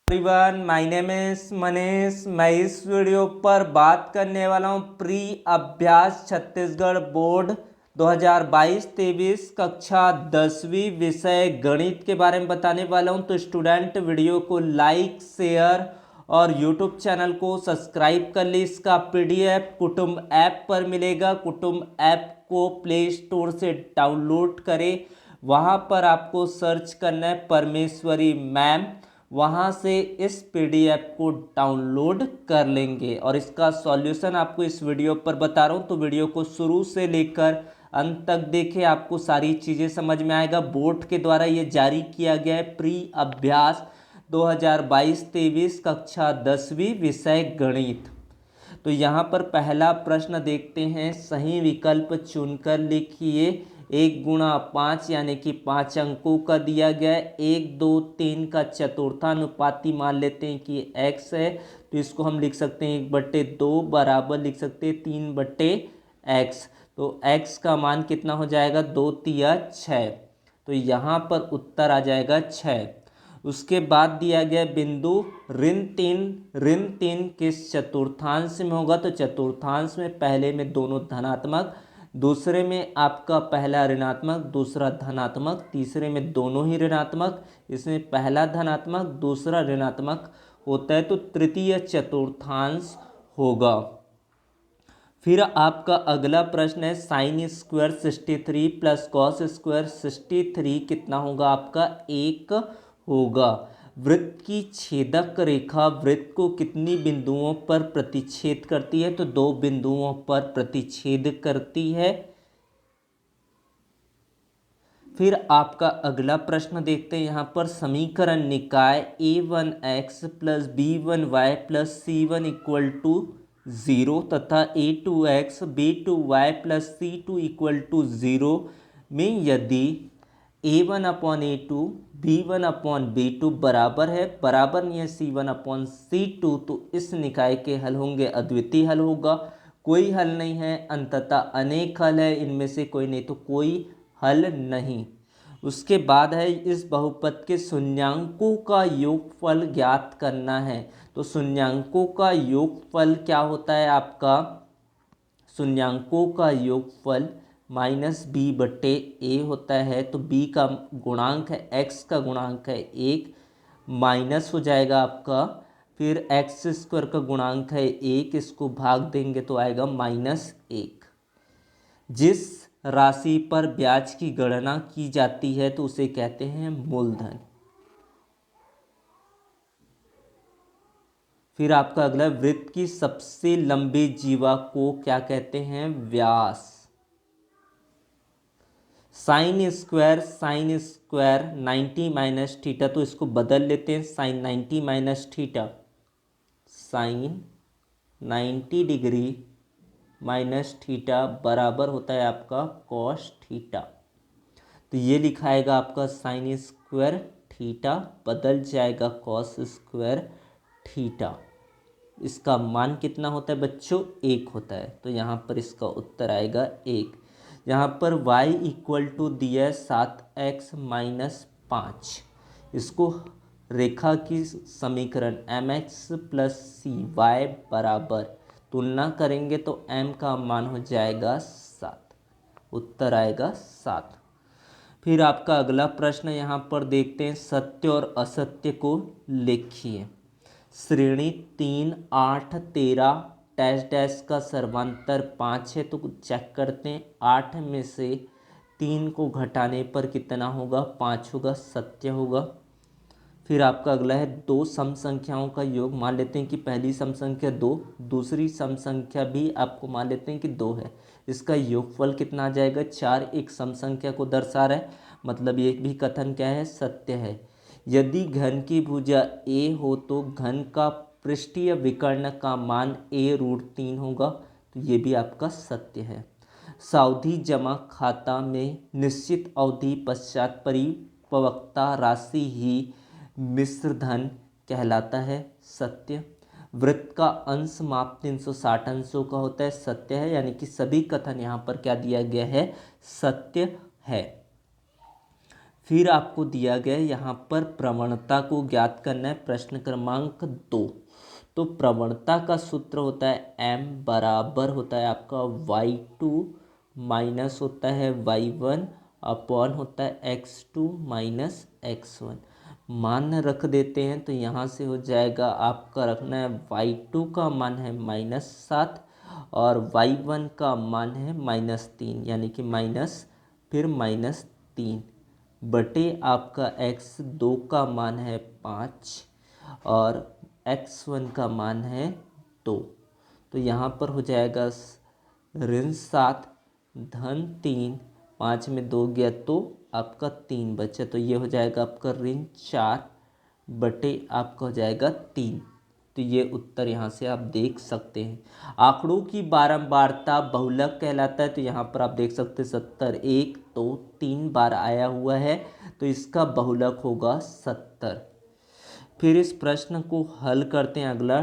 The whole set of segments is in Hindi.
Everyone, my name is Manish. मैं इस वीडियो पर बात करने वाला हूं प्री अभ्यास छत्तीसगढ़ बोर्ड 2022-23 कक्षा 10वीं विषय गणित के बारे में बताने वाला हूं। तो स्टूडेंट वीडियो को लाइक, शेयर और यूट्यूब चैनल को सब्सक्राइब कर ली। इसका पीडीएफ कुटुंब ऐप पर मिलेगा। कुटुंब ऐप को प्ले स्टोर से डाउनलोड करें। वहां पर आपको सर्च करना है परमेश्वरी मैम, वहाँ से इस पीडीएफ को डाउनलोड कर लेंगे और इसका सॉल्यूशन आपको इस वीडियो पर बता रहा हूँ। तो वीडियो को शुरू से लेकर अंत तक देखें, आपको सारी चीज़ें समझ में आएगा। बोर्ड के द्वारा ये जारी किया गया है प्री अभ्यास 2022-23 कक्षा 10वीं विषय गणित। तो यहाँ पर पहला प्रश्न देखते हैं। सही विकल्प चुनकर लिखिए। 1 × 5 यानी कि 5 अंकों का दिया गया है। 1, 2, 3 का चतुर्थानुपाती मान लेते हैं कि x है, तो इसको हम लिख सकते हैं 1/2 बराबर लिख सकते हैं 3/x। तो x का मान कितना हो जाएगा? 2 तिया 6। तो यहाँ पर उत्तर आ जाएगा 6। उसके बाद दिया गया बिंदु ऋण 3 किस चतुर्थांश में होगा? तो चतुर्थांश में पहले में दोनों धनात्मक, दूसरे में आपका पहला ऋणात्मक दूसरा धनात्मक, तीसरे में दोनों ही ऋणात्मक, इसमें पहला धनात्मक दूसरा ऋणात्मक होता है, तो तृतीय चतुर्थांश होगा। फिर आपका अगला प्रश्न है sine square 63 plus cos square 63 कितना होगा? आपका 1 होगा। वृत्त की छेदक रेखा वृत्त को कितनी बिंदुओं पर प्रतिच्छेद करती है? तो 2 बिंदुओं पर प्रतिच्छेद करती है। फिर आपका अगला प्रश्न देखते हैं। यहाँ पर समीकरण निकाय a1x plus b1y plus c1 equal to 0 तथा a2x b2y plus c2 equal to 0 में यदि a1/a2 b1/b2 बराबर है, बराबर नहीं है c1/c2, तो इस निकाय के हल होंगे अद्वितीय हल होगा। कोई हल नहीं है, अंततः अनेक हल है, इनमें से कोई नहीं तो कोई हल नहीं। उसके बाद है इस बहुपद के शून्यांकों का योगफल ज्ञात करना है। तो शून्यांकों का योगफल क्या होता है आपका? शून्यांकों का योगफल -b/a होता है। तो b का गुणांक है, x का गुणांक है 1, माइनस हो जाएगा आपका। फिर x² का गुणांक है 1, इसको भाग देंगे तो आएगा -1। जिस राशि पर ब्याज की गणना की जाती है तो उसे कहते हैं मूलधन। फिर आपका अगला वृत्त की सबसे लंबी जीवा को क्या कहते हैं? व्यास। साइन स्क्वायर 90 माइनस थीटा, तो इसको बदल लेते हैं sine 90 minus theta, sine 90 degree minus theta बराबर होता है आपका कॉस थीटा। तो ये लिखाएगा आपका साइन स्क्वायर थीटा बदल जाएगा कॉस स्क्वायर थीटा। इसका मान कितना होता है बच्चों? 1 होता है। तो यहाँ पर इसका उत्तर आएगा 1। यहाँ पर y इक्वल टू दिया है 7x माइनस 5। इसको रेखा की समीकरण mx प्लस cy बराबर तुलना करेंगे तो m का मान हो जाएगा 7। उत्तर आएगा 7। फिर आपका अगला प्रश्न यहाँ पर देखते हैं। सत्य और असत्य को लिखिए। श्रेणी 3, 8, 13 डैश डैश का सर्वांतर 5 है, तो चेक करते हैं। 8 में से 3 को घटाने पर कितना होगा? 5 होगा, सत्य होगा। फिर आपका अगला है 2 सम संख्याओं का योग। मान लेते हैं कि पहली सम संख्या 2, दूसरी सम संख्या भी आपको मान लेते हैं कि 2 है। इसका योगफल कितना आ जाएगा? 4। एक सम संख्या को दर्शा रहा है, मतलब ये भी कथन क्या है? सत्य है। यदि घन की भुजा a हो तो घन का पृष्ठीय विकर्ण का मान a√3 होगा, तो ये भी आपका सत्य है। सावधि जमा खाता में निश्चित अवधि पश्चात परिपक्वता राशि ही मिश्र धन कहलाता है, सत्य। वृत्त का अंश माप 360 अंशों का होता है, सत्य है। यानी कि सभी कथन यहाँ पर क्या दिया गया है? सत्य है। फिर आपको दिया गया यहाँ पर प्रवणता को ज्ञात करना है, प्रश्न क्रमांक 2। तो प्रवणता का सूत्र होता है m बराबर होता है आपका y2 माइनस होता है y1 अपॉन होता है x2 माइनस x1। मान रख देते हैं तो यहाँ से हो जाएगा आपका रखना है y2 का मान है -7 और y1 का मान है -3, यानी कि माइनस फिर -3 बटे आपका x2 का मान है 5 और x1 का मान है 2। तो यहाँ पर हो जाएगा -7 धन 3, 5 में 2 गया तो आपका 3 बचा, तो ये हो जाएगा आपका -4 बटे आपका हो जाएगा 3। तो ये उत्तर यहाँ से आप देख सकते हैं। आंकड़ों की बारंबारता बहुलक कहलाता है, तो यहाँ पर आप देख सकते हैं 70 1 2 3 बार आया हुआ है, तो इसका बहुलक होगा 70। फिर इस प्रश्न को हल करते हैं। अगला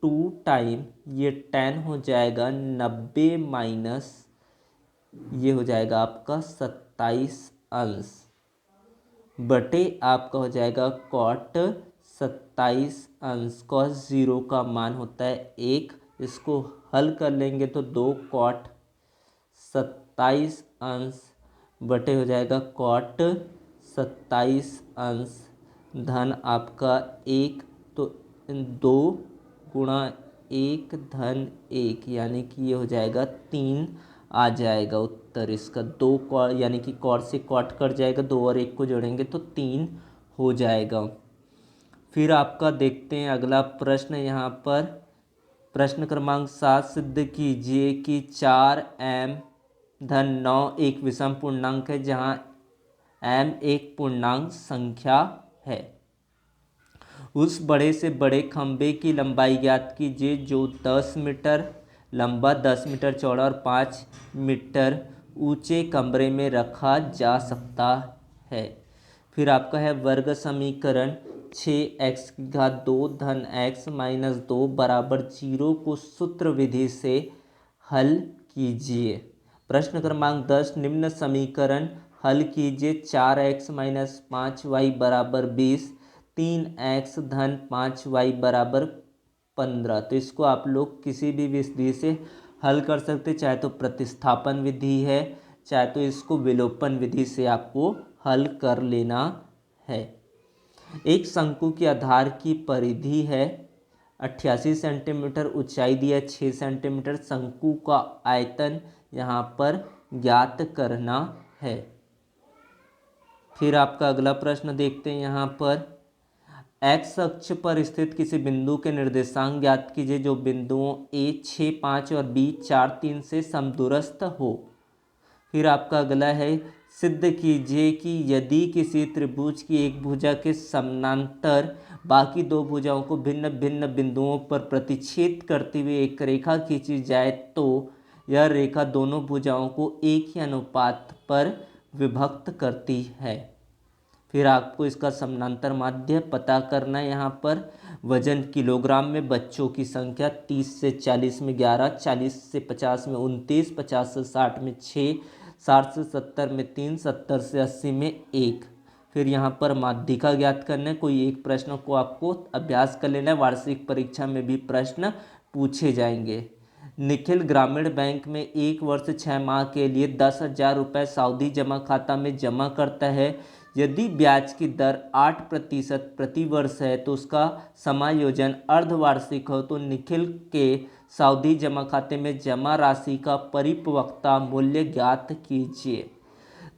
2 टाइम ये 10 हो जाएगा 90 माइनस ये हो जाएगा आपका 27 अंश बटे आपका हो जाएगा कॉट 27 अंश। कॉस 0 का मान होता है 1, इसको हल कर लेंगे तो 2 कॉट 27 अंश बटे हो जाएगा कॉट 27 अंश धन आपका 1, तो 2 गुणा 1 धन 1 यानी कि ये हो जाएगा 3 आ जाएगा उत्तर इसका। 2 कॉट यानी कि कॉट से कॉट कट जाएगा, 2 और 1 को जोड़ेंगे तो 3 हो जाएगा। फिर आपका देखते हैं अगला प्रश्न। यहाँ पर प्रश्न क्रमांक 7 सिद्ध कीजिए कि 4m धन 9 एक विषम पूर्णांक है जहाँ m एक पूर्णांक संख्या है। उस बड़े से बड़े खंभे की लंबाई ज्ञात कीजिए जो 10 मीटर लंबा, 10 मीटर चौड़ा और 5 मीटर ऊंचे कमरे में रखा जा सकता है। फिर आपका है वर्ग समीकरण 6x2 धन x माइनस 2 बराबर 0 को सूत्र विधि से हल कीजिए। प्रश्न क्रमांक 10 निम्न समीकरण हल कीजिए। 4x माइनस 5y बराबर 20, 3x धन 5y बराबर 15। तो इसको आप लोग किसी भी विधि से हल कर सकते, चाहे तो प्रतिस्थापन विधि है, चाहे तो इसको विलोपन विधि से आपको हल कर लेना है। एक शंकु की आधार की परिधि है 88 सेंटीमीटर, ऊंचाई दिया 6 सेंटीमीटर। शंकु का आयतन यहाँ पर ज्ञात करना है। फिर आपका अगला प्रश्न देखते हैं। यहाँ पर एक्स अक्ष पर स्थित किसी बिंदु के निर्देशांक ज्ञात कीजिए जो बिंदुओं ए 6 5 और बी 4 3 से समदूरस्थ हो। फिर आपका अगला है सिद्ध कीजिए कि यदि किसी त्रिभुज की एक भुजा के समानांतर बाकी दो भुजाओं को भिन्न भिन्न बिंदुओं पर प्रतिच्छेद करते हुए एक रेखा खींची जाए तो यह रेखा दोनों भुजाओं को एक ही अनुपात पर विभक्त करती है। फिर आपको इसका समानांतर माध्य पता करना है। यहाँ पर वजन किलोग्राम में, बच्चों की संख्या 30 से 40 में 11, 40 से 50 में 29, 50 से 60 में 6, 60 से 70 में 3, 70 से 80 में 1। फिर यहाँ पर माध्यिका ज्ञात करना है। कोई एक प्रश्न को आपको अभ्यास कर लेना है, वार्षिक परीक्षा में भी प्रश्न पूछे जाएंगे। निखिल ग्रामीण बैंक में 1 वर्ष 6 माह के लिए 10,000 रुपये सावधि जमा खाता में जमा करता है। यदि ब्याज की दर 8% प्रति वर्ष है तो उसका समायोजन अर्धवार्षिक हो, तो निखिल के सावधि जमा खाते में जमा राशि का परिपक्वता मूल्य ज्ञात कीजिए।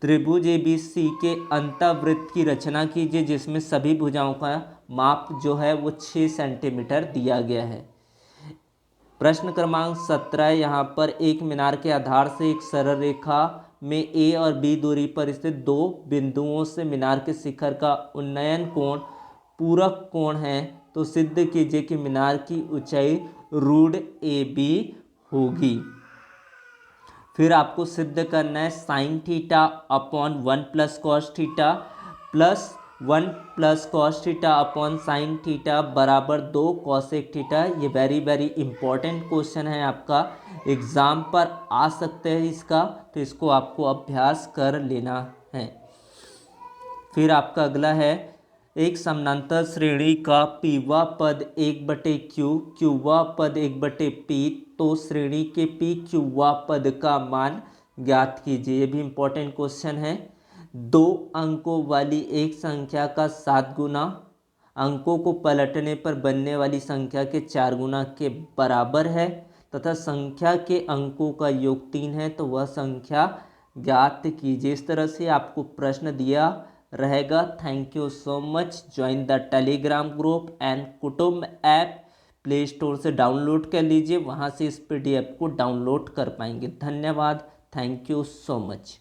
त्रिभुज ABC के अंतःवृत्त की रचना कीजिए जिसमें सभी भुजाओं का माप जो है वो 6 सेंटीमीटर दिया गया है। प्रश्न क्रमांक 17 यहाँ पर एक मीनार के आधार से एक सरल रेखा में A और B दूरी पर स्थित दो बिंदुओं से मीनार के शिखर का उन्नयन कोण पूरक कोण है, तो सिद्ध कीजिए कि मीनार की ऊंचाई रूट AB होगी। फिर आपको सिद्ध करना है sine theta upon 1 plus cos theta plus 1 plus cos theta upon sine theta बराबर 2 कॉसेक थीटा। ये वेरी इंपॉर्टेंट क्वेश्चन है, आपका एग्जाम पर आ सकते हैं इसका, तो इसको आपको अभ्यास कर लेना है। फिर आपका अगला है एक समानांतर श्रेणी का पीवा पद 1/q क्यूवा पद 1/p, तो श्रेणी के पी क्यूवा पद का मान ज्ञात कीजिए। ये भी इंपॉर्टेंट क्वेश्चन है। 2 अंकों वाली एक संख्या का 7 गुना अंकों को पलटने पर बनने वाली संख्या के 4 गुना के बराबर है तथा संख्या के अंकों का योग 3 है, तो वह संख्या ज्ञात कीजिए। इस तरह से आपको प्रश्न दिया रहेगा। Thank you so much. Join the Telegram group and कुटुंब ऐप प्ले स्टोर से डाउनलोड कर लीजिए, वहाँ से इस PDF को डाउनलोड कर पाएंगे। धन्यवाद। Thank you so much.